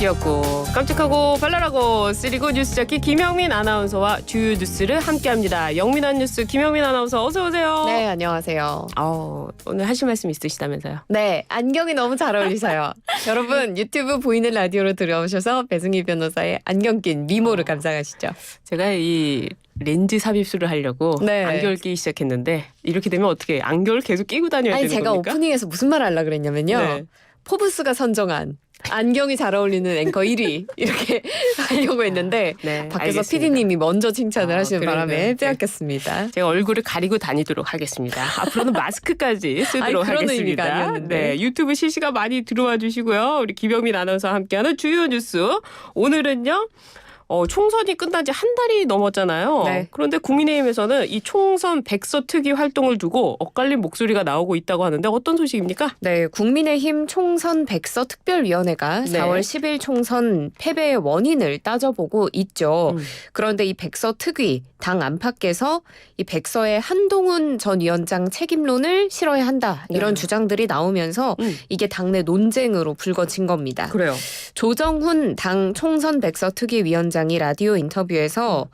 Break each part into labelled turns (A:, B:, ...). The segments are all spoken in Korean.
A: 귀엽고 깜찍하고 발랄하고 쓰리고 뉴스 잡기 김영민 아나운서와 주요 뉴스를 함께합니다. 영민한 뉴스 김영민 아나운서 어서 오세요.
B: 네, 안녕하세요.
A: 오늘 하실 말씀 있으시다면서요?
B: 네, 안경이 너무 잘 어울리셔요. 여러분 유튜브 보이는 라디오로 들어오셔서 배승희 변호사의 안경 낀 미모를 감상하시죠.
A: 제가 이 렌즈 삽입술을 하려고
B: 네.
A: 안경을 끼기 시작했는데 이렇게 되면 어떻게 안경을 계속 끼고 다녀야
B: 아니
A: 되는
B: 제가
A: 겁니까?
B: 오프닝에서 무슨 말 하려고 그랬냐면요.
A: 네.
B: 포브스가 선정한 안경이 잘 어울리는 앵커 1위 이렇게 하려고 했는데
A: 네,
B: 밖에서
A: 알겠습니다.
B: PD님이 먼저 칭찬을 하시는
A: 그러네요.
B: 바람에
A: 네.
B: 빼앗겼습니다.
A: 제가 얼굴을 가리고 다니도록 하겠습니다. 앞으로는 마스크까지 쓰도록
B: 그런 의미가
A: 하겠습니다.
B: 아니었는데.
A: 네, 유튜브 실시간 많이 들어와 주시고요. 우리 김영민 아나운서와 함께하는 주요 뉴스. 오늘은요. 총선이 끝난 지 한 달이 넘었잖아요.
B: 네.
A: 그런데 국민의힘에서는 이 총선 백서 특위 활동을 두고 엇갈린 목소리가 나오고 있다고 하는데 어떤 소식입니까?
B: 네, 국민의힘 총선 백서 특별위원회가
A: 네.
B: 4월 10일 총선 패배의 원인을 따져보고 있죠. 그런데 이 백서 특위 당 안팎에서 이 백서의 한동훈 전 위원장 책임론을 실어야 한다 이런
A: 네.
B: 주장들이 나오면서 이게 당내 논쟁으로 불거진 겁니다.
A: 그래요.
B: 조정훈 당 총선 백서 특위 위원장이 라디오 인터뷰에서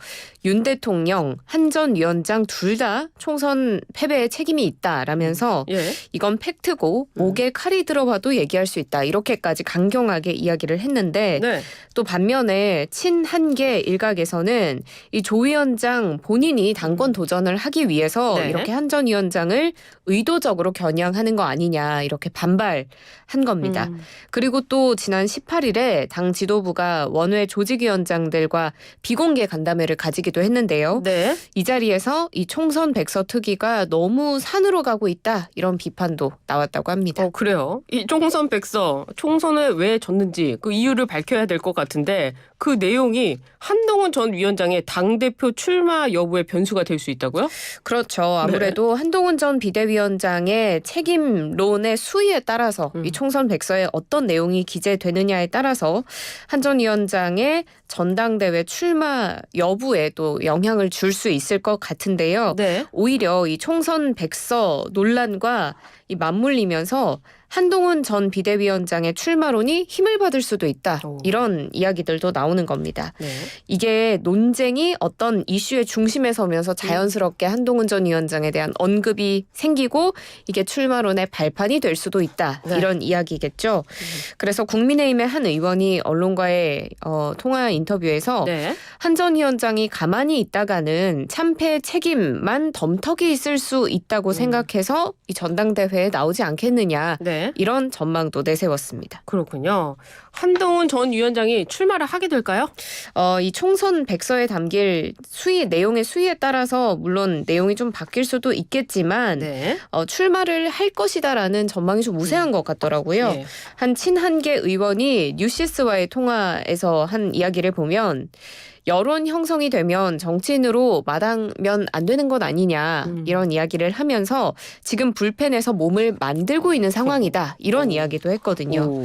B: 윤 대통령, 한 전 위원장 둘 다 총선 패배에 책임이 있다라면서
A: 예.
B: 이건 팩트고 목에 칼이 들어봐도 얘기할 수 있다. 이렇게까지 강경하게 이야기를 했는데
A: 네.
B: 또 반면에 친한계 일각에서는 이 조 위원장 본인이 당권 도전을 하기 위해서
A: 네.
B: 이렇게 한 전 위원장을 의도적으로 겨냥하는 거 아니냐 이렇게 반발한 겁니다. 그리고 또 지난 18일에 당 지도부가 원외 조직위원장들과 비공개 간담회를 가지기도 했는데요.
A: 네.
B: 이 자리에서 이 총선 백서 특위가 너무 산으로 가고 있다 이런 비판도 나왔다고 합니다.
A: 그래요. 이 총선 백서, 총선에 왜 졌는지 그 이유를 밝혀야 될 것 같은데 그 내용이 한동훈 전 위원장의 당대표 출마 여부의 변수가 될 수 있다고요?
B: 그렇죠. 아무래도 한동훈 전 비대위원장의 책임론의 수위에 따라서 이 총선 백서에 어떤 내용이 기재되느냐에 따라서 한 전 위원장의 전당대회 출마 여부에 또 영향을 줄 수 있을 것 같은데요.
A: 네.
B: 오히려 이 총선 백서 논란과 이 맞물리면서 한동훈 전 비대위원장의 출마론이 힘을 받을 수도 있다. 이런 이야기들도 나오는 겁니다.
A: 네.
B: 이게 논쟁이 어떤 이슈의 중심에 서면서 자연스럽게 한동훈 전 위원장에 대한 언급이 생기고 이게 출마론의 발판이 될 수도 있다.
A: 네.
B: 이런 이야기겠죠. 그래서 국민의힘의 한 의원이 언론과의 통화 인터뷰에서
A: 네.
B: 한 전 위원장이 가만히 있다가는 참패 책임만 덤터기 있을 수 있다고 생각해서 이 전당대회에 나오지 않겠느냐.
A: 네.
B: 이런 전망도 내세웠습니다.
A: 그렇군요. 한동훈 전 위원장이 출마를 하게 될까요?
B: 이 총선 백서에 담길 내용의 수위에 따라서 물론 내용이 좀 바뀔 수도 있겠지만
A: 네.
B: 출마를 할 것이다라는 전망이 좀 우세한 것 같더라고요.
A: 네.
B: 한 친한계 의원이 뉴시스와의 통화에서 한 이야기를 보면 여론 형성이 되면 정치인으로 마당면 안 되는 것 아니냐 이런 이야기를 하면서 지금 불펜에서 몸을 만들고 있는 상황이다 이런 이야기도 했거든요.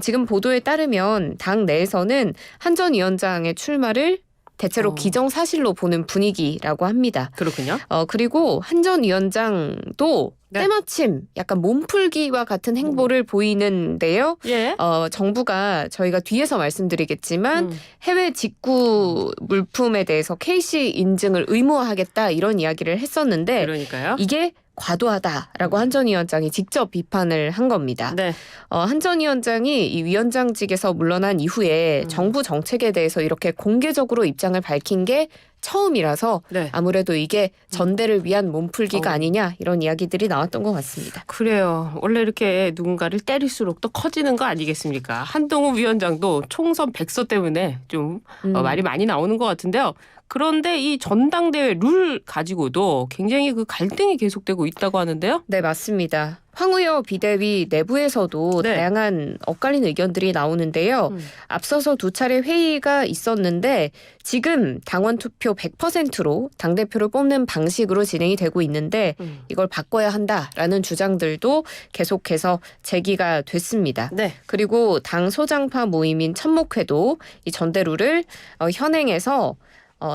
B: 지금 보도에 따르면 당 내에서는 한 전 위원장의 출마를 대체로 기정사실로 보는 분위기라고 합니다.
A: 그렇군요.
B: 그리고 한 전 위원장도
A: 네.
B: 때마침 약간 몸풀기와 같은 행보를 보이는데요.
A: 예.
B: 정부가 저희가 뒤에서 말씀드리겠지만 해외 직구 물품에 대해서 KC 인증을 의무화하겠다 이런 이야기를 했었는데
A: 그러니까요.
B: 이게 과도하다라고 한 전 위원장이 직접 비판을 한 겁니다.
A: 네.
B: 한 전 위원장이 이 위원장직에서 물러난 이후에 정부 정책에 대해서 이렇게 공개적으로 입장을 밝힌 게 처음이라서
A: 네.
B: 아무래도 이게 전대를 위한 몸풀기가 아니냐 이런 이야기들이 나왔던 것 같습니다.
A: 그래요. 원래 이렇게 누군가를 때릴수록 또 커지는 거 아니겠습니까? 한동훈 위원장도 총선 백서 때문에 좀 말이 많이 나오는 것 같은데요. 그런데 이 전당대회 룰 가지고도 굉장히 그 갈등이 계속되고 있다고 하는데요.
B: 네, 맞습니다. 황우여 비대위 내부에서도
A: 네.
B: 다양한 엇갈린 의견들이 나오는데요. 앞서서 두 차례 회의가 있었는데 지금 당원 투표 100%로 당대표를 뽑는 방식으로 진행이 되고 있는데 이걸 바꿔야 한다라는 주장들도 계속해서 제기가 됐습니다.
A: 네.
B: 그리고 당 소장파 모임인 천목회도 이 전대룰을 현행에서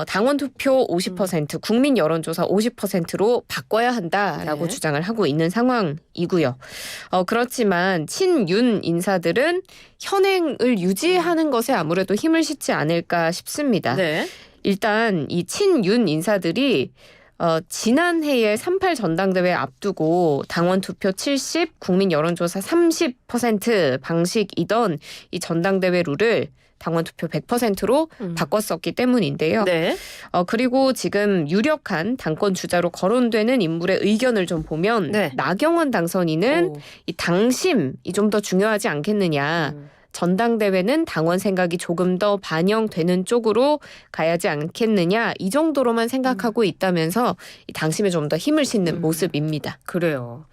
B: 당원 투표 50%, 국민 여론조사 50%로 바꿔야 한다라고
A: 네.
B: 주장을 하고 있는 상황이고요. 그렇지만 친윤 인사들은 현행을 유지하는 것에 아무래도 힘을 싣지 않을까 싶습니다.
A: 네.
B: 일단 이 친윤 인사들이 지난해에 3.8 전당대회 앞두고 당원 투표 70, 국민 여론조사 30% 방식이던 이 전당대회 룰을 당원 투표 100%로 바꿨었기 때문인데요.
A: 네.
B: 그리고 지금 유력한 당권 주자로 거론되는 인물의 의견을 좀 보면
A: 네.
B: 나경원 당선인은
A: 오.
B: 이 당심이 좀 더 중요하지 않겠느냐. 전당대회는 당원 생각이 조금 더 반영되는 쪽으로 가야지 않겠느냐. 이 정도로만 생각하고 있다면서 이 당심에 좀 더 힘을 싣는 모습입니다.
A: 그래요.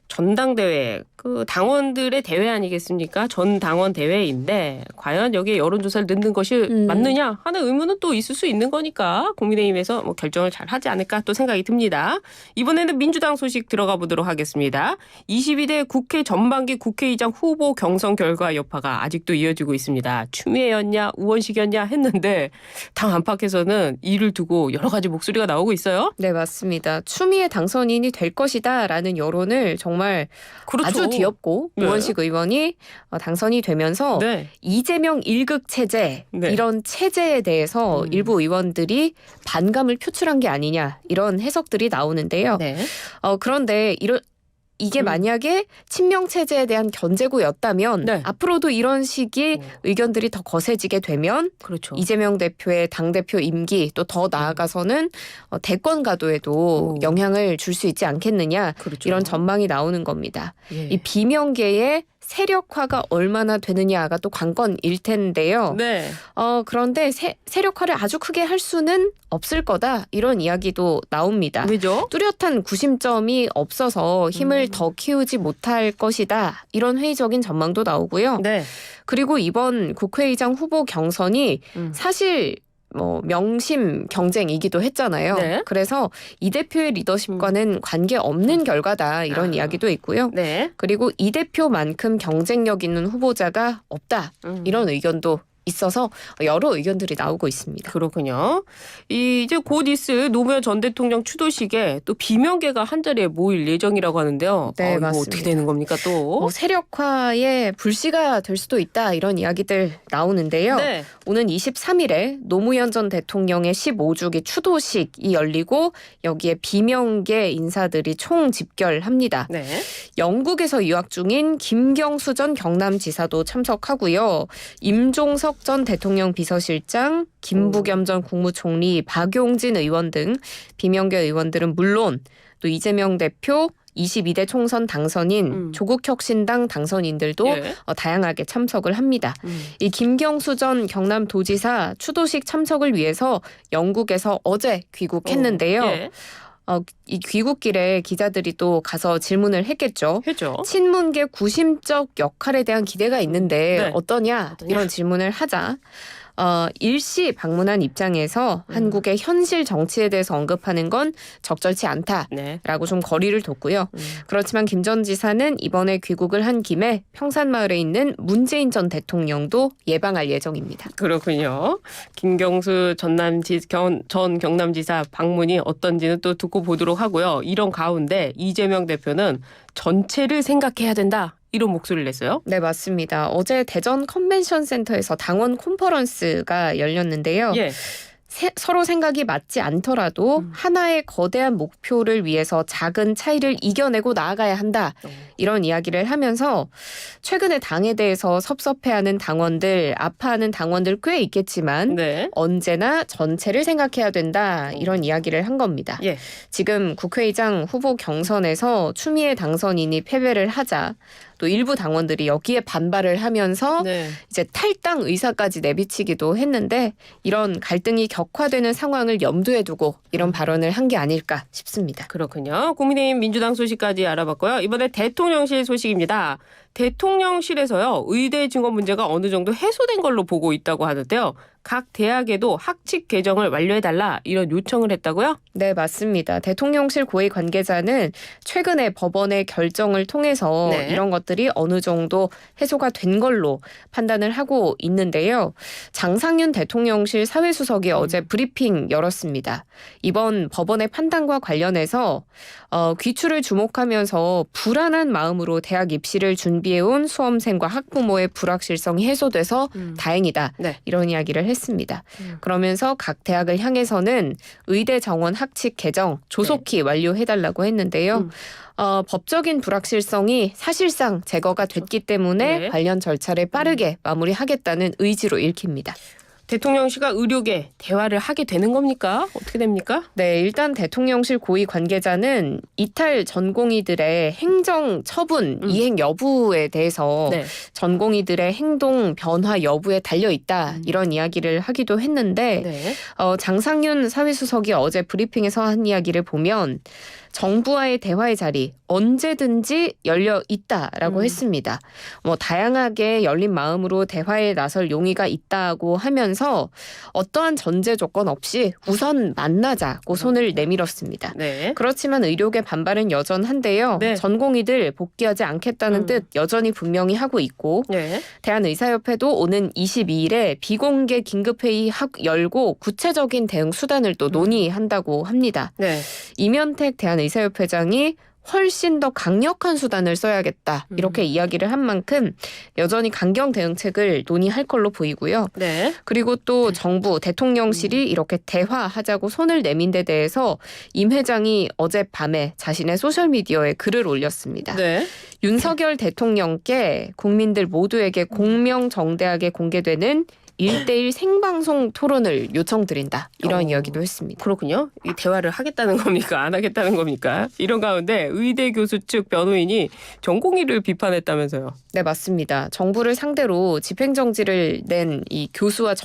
A: 전당대회, 그 당원들의 대회 아니겠습니까? 전 당원 대회인데 과연 여기에 여론조사를 넣는 것이 맞느냐 하는 의문은 또 있을 수 있는 거니까 국민의힘에서 뭐 결정을 잘 하지 않을까 또 생각이 듭니다. 이번에는 민주당 소식 들어가 보도록 하겠습니다. 22대 국회 전반기 국회의장 후보 경선 결과 여파가 아직도 이어지고 있습니다. 추미애였냐 우원식이었냐 했는데 당 안팎에서는 이를 두고 여러 가지 목소리가 나오고 있어요.
B: 네, 맞습니다. 추미애 당선인이 될 것이다라는 여론을 정말
A: 그렇죠.
B: 아주 뒤엎고
A: 네.
B: 우원식 의원이 당선이 되면서
A: 네.
B: 이재명 1급 체제
A: 네.
B: 이런 체제에 대해서 일부 의원들이 반감을 표출한 게 아니냐 이런 해석들이 나오는데요.
A: 네.
B: 그런데 이게 만약에 친명 체제에 대한 견제구였다면
A: 네.
B: 앞으로도 이런 식의 의견들이 더 거세지게 되면
A: 그렇죠.
B: 이재명 대표의 당대표 임기 또 더 나아가서는 대권 가도에도
A: 오.
B: 영향을 줄 수 있지 않겠느냐
A: 그렇죠.
B: 이런 전망이 나오는 겁니다.
A: 예.
B: 이 비명계의 세력화가 얼마나 되느냐가 또 관건일 텐데요.
A: 네.
B: 그런데 세력화를 아주 크게 할 수는 없을 거다 이런 이야기도 나옵니다.
A: 왜죠?
B: 뚜렷한 구심점이 없어서 힘을 더 키우지 못할 것이다. 이런 회의적인 전망도 나오고요.
A: 네.
B: 그리고 이번 국회의장 후보 경선이
A: 음.
B: 사실 명심 경쟁이기도 했잖아요.
A: 네.
B: 그래서 이 대표의 리더십과는 관계없는 결과다. 이런 이야기도 있고요.
A: 네.
B: 그리고 이 대표만큼 경쟁력 있는 후보자가 없다. 이런 의견도 있어서 여러 의견들이 나오고 있습니다.
A: 그렇군요. 이제 곧 있을 노무현 전 대통령 추도식에 또 비명계가 한자리에 모일 예정이라고 하는데요.
B: 네,
A: 이거
B: 맞습니다.
A: 어떻게 되는 겁니까 또?
B: 세력화의 불씨가 될 수도 있다. 이런 이야기들 나오는데요.
A: 네.
B: 오는 23일에 노무현 전 대통령의 15주기 추도식이 열리고 여기에 비명계 인사들이 총 집결합니다.
A: 네.
B: 영국에서 유학 중인 김경수 전 경남지사도 참석하고요. 임종석 전 대통령 비서실장, 김부겸 전 국무총리, 박용진 의원 등 비명계 의원들은 물론 또 이재명 대표 22대 총선 당선인 조국혁신당 당선인들도
A: 예.
B: 다양하게 참석을 합니다. 이 김경수 전 경남도지사 추도식 참석을 위해서 영국에서 어제 귀국했는데요.
A: 예.
B: 이 귀국길에 기자들이 또 가서 질문을 했겠죠.
A: 했죠.
B: 친문계 구심적 역할에 대한 기대가 있는데
A: 네.
B: 어떠냐 이런 질문을 하자 일시 방문한 입장에서 한국의 현실 정치에 대해서 언급하는 건 적절치 않다라고
A: 네.
B: 좀 거리를 뒀고요. 그렇지만 김 전 지사는 이번에 귀국을 한 김에 평산마을에 있는 문재인 전 대통령도 예방할 예정입니다.
A: 그렇군요. 김경수 전 경남지사 방문이 어떤지는 또 듣고 보도록 하고요. 이런 가운데 이재명 대표는 전체를 생각해야 된다. 이런 목소리를 냈어요.
B: 네, 맞습니다. 어제 대전 컨벤션 센터에서 당원 컨퍼런스가 열렸는데요.
A: 예.
B: 서로 생각이 맞지 않더라도 하나의 거대한 목표를 위해서 작은 차이를 이겨내고 나아가야 한다. 이런 이야기를 하면서 최근에 당에 대해서 섭섭해하는 당원들, 아파하는 당원들 꽤 있겠지만
A: 네.
B: 언제나 전체를 생각해야 된다. 이런 이야기를 한 겁니다.
A: 예.
B: 지금 국회의장 후보 경선에서 추미애 당선인이 패배를 하자 또 일부 당원들이 여기에 반발을 하면서
A: 네.
B: 이제 탈당 의사까지 내비치기도 했는데 이런 갈등이 격화되는 상황을 염두에 두고 이런 발언을 한 게 아닐까 싶습니다.
A: 그렇군요. 국민의힘 민주당 소식까지 알아봤고요. 이번에 대통령실 소식입니다. 대통령실에서요, 의대 증원 문제가 어느 정도 해소된 걸로 보고 있다고 하는데요. 각 대학에도 학칙 개정을 완료해달라 이런 요청을 했다고요?
B: 네, 맞습니다. 대통령실 고위 관계자는 최근에 법원의 결정을 통해서
A: 네.
B: 이런 것들이 어느 정도 해소가 된 걸로 판단을 하고 있는데요. 장상윤 대통령실 사회수석이 어제 브리핑 열었습니다. 이번 법원의 판단과 관련해서 귀추를 주목하면서 불안한 마음으로 대학 입시를 준비해온 수험생과 학부모의 불확실성이 해소돼서 다행이다.
A: 네.
B: 이런 이야기를 했습니다. 그러면서 각 대학을 향해서는 의대 정원 학칙 개정 조속히 완료해달라고 했는데요. 법적인 불확실성이 사실상 제거가 됐기 때문에
A: 네.
B: 관련 절차를 빠르게 마무리하겠다는 의지로 읽힙니다.
A: 대통령실과 의료계 대화를 하게 되는 겁니까? 어떻게 됩니까?
B: 네, 일단 대통령실 고위 관계자는 이탈 전공의들의 행정 처분 이행 여부에 대해서
A: 네.
B: 전공의들의 행동 변화 여부에 달려 있다 이런 이야기를 하기도 했는데
A: 네.
B: 장상윤 사회수석이 어제 브리핑에서 한 이야기를 보면 정부와의 대화의 자리 언제든지 열려 있다라고 했습니다. 다양하게 열린 마음으로 대화에 나설 용의가 있다고 하면서 어떠한 전제 조건 없이 우선 만나자고 손을 내밀었습니다.
A: 네.
B: 그렇지만 의료계 반발은 여전한데요.
A: 네.
B: 전공의들 복귀하지 않겠다는 뜻 여전히 분명히 하고 있고
A: 네.
B: 대한의사협회도 오는 22일에 비공개 긴급회의 열고 구체적인 대응 수단을 또 논의한다고 합니다.
A: 네.
B: 이면택 대한의사협회장이 훨씬 더 강력한 수단을 써야겠다 이렇게 이야기를 한 만큼 여전히 강경 대응책을 논의할 걸로 보이고요.
A: 네.
B: 그리고 또 정부 대통령실이 이렇게 대화하자고 손을 내민 데 대해서 임 회장이 어젯밤에 자신의 소셜미디어에 글을 올렸습니다.
A: 네.
B: 윤석열 대통령께 국민들 모두에게 공명정대하게 공개되는 1대1 생방송 토론을 요청드린다. 이런 이야기도 했습니다.
A: 그렇군요. 이 대화를 하겠다는 겁니까? 안 하겠다는 겁니까? 이런 가운데 의대 교수 측 변호인이 전공의를 비판했다면서요.
B: 네, 맞습니다. 정부를 상대로 집행정지를 낸 이 교수와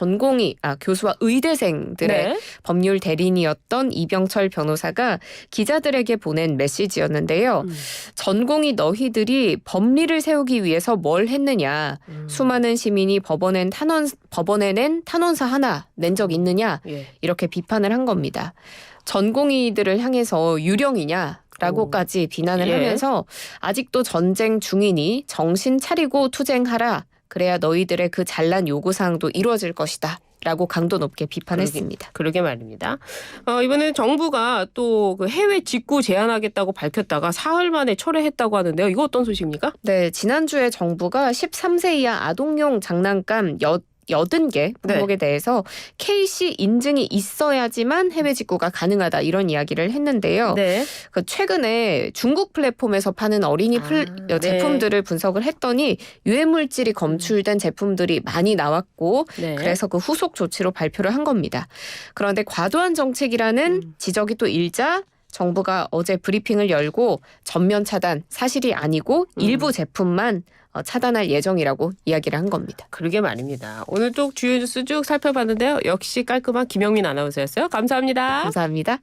B: 교수와 의대생들의
A: 네.
B: 법률 대리인이었던 이병철 변호사가 기자들에게 보낸 메시지였는데요. 전공의 너희들이 법리를 세우기 위해서 뭘 했느냐. 수많은 시민이 법원에 낸 탄원서 하나 낸 적 있느냐.
A: 예.
B: 이렇게 비판을 한 겁니다. 전공의들을 향해서 유령이냐라고까지 비난을
A: 예.
B: 하면서 아직도 전쟁 중이니 정신 차리고 투쟁하라. 그래야 너희들의 그 잘난 요구사항도 이루어질 것이다. 라고 강도 높게 비판했습니다.
A: 그러게 말입니다. 이번에는 정부가 또 그 해외 직구 제한하겠다고 밝혔다가 사흘 만에 철회했다고 하는데요. 이거 어떤 소식입니까?
B: 네, 지난주에 정부가 13세 이하 아동용 장난감 80개 품목에 대해서 KC 인증이 있어야지만 해외 직구가 가능하다 이런 이야기를 했는데요.
A: 네.
B: 최근에 중국 플랫폼에서 파는 어린이
A: 네.
B: 제품들을 분석을 했더니 유해물질이 검출된 제품들이 많이 나왔고
A: 네.
B: 그래서 그 후속 조치로 발표를 한 겁니다. 그런데 과도한 정책이라는 지적이 또 일자 정부가 어제 브리핑을 열고 전면 차단 사실이 아니고 일부 제품만 차단할 예정이라고 이야기를 한 겁니다.
A: 그러게 말입니다. 오늘 또 주요 뉴스 쭉 살펴봤는데요. 역시 깔끔한 김영민 아나운서였어요. 감사합니다.
B: 감사합니다.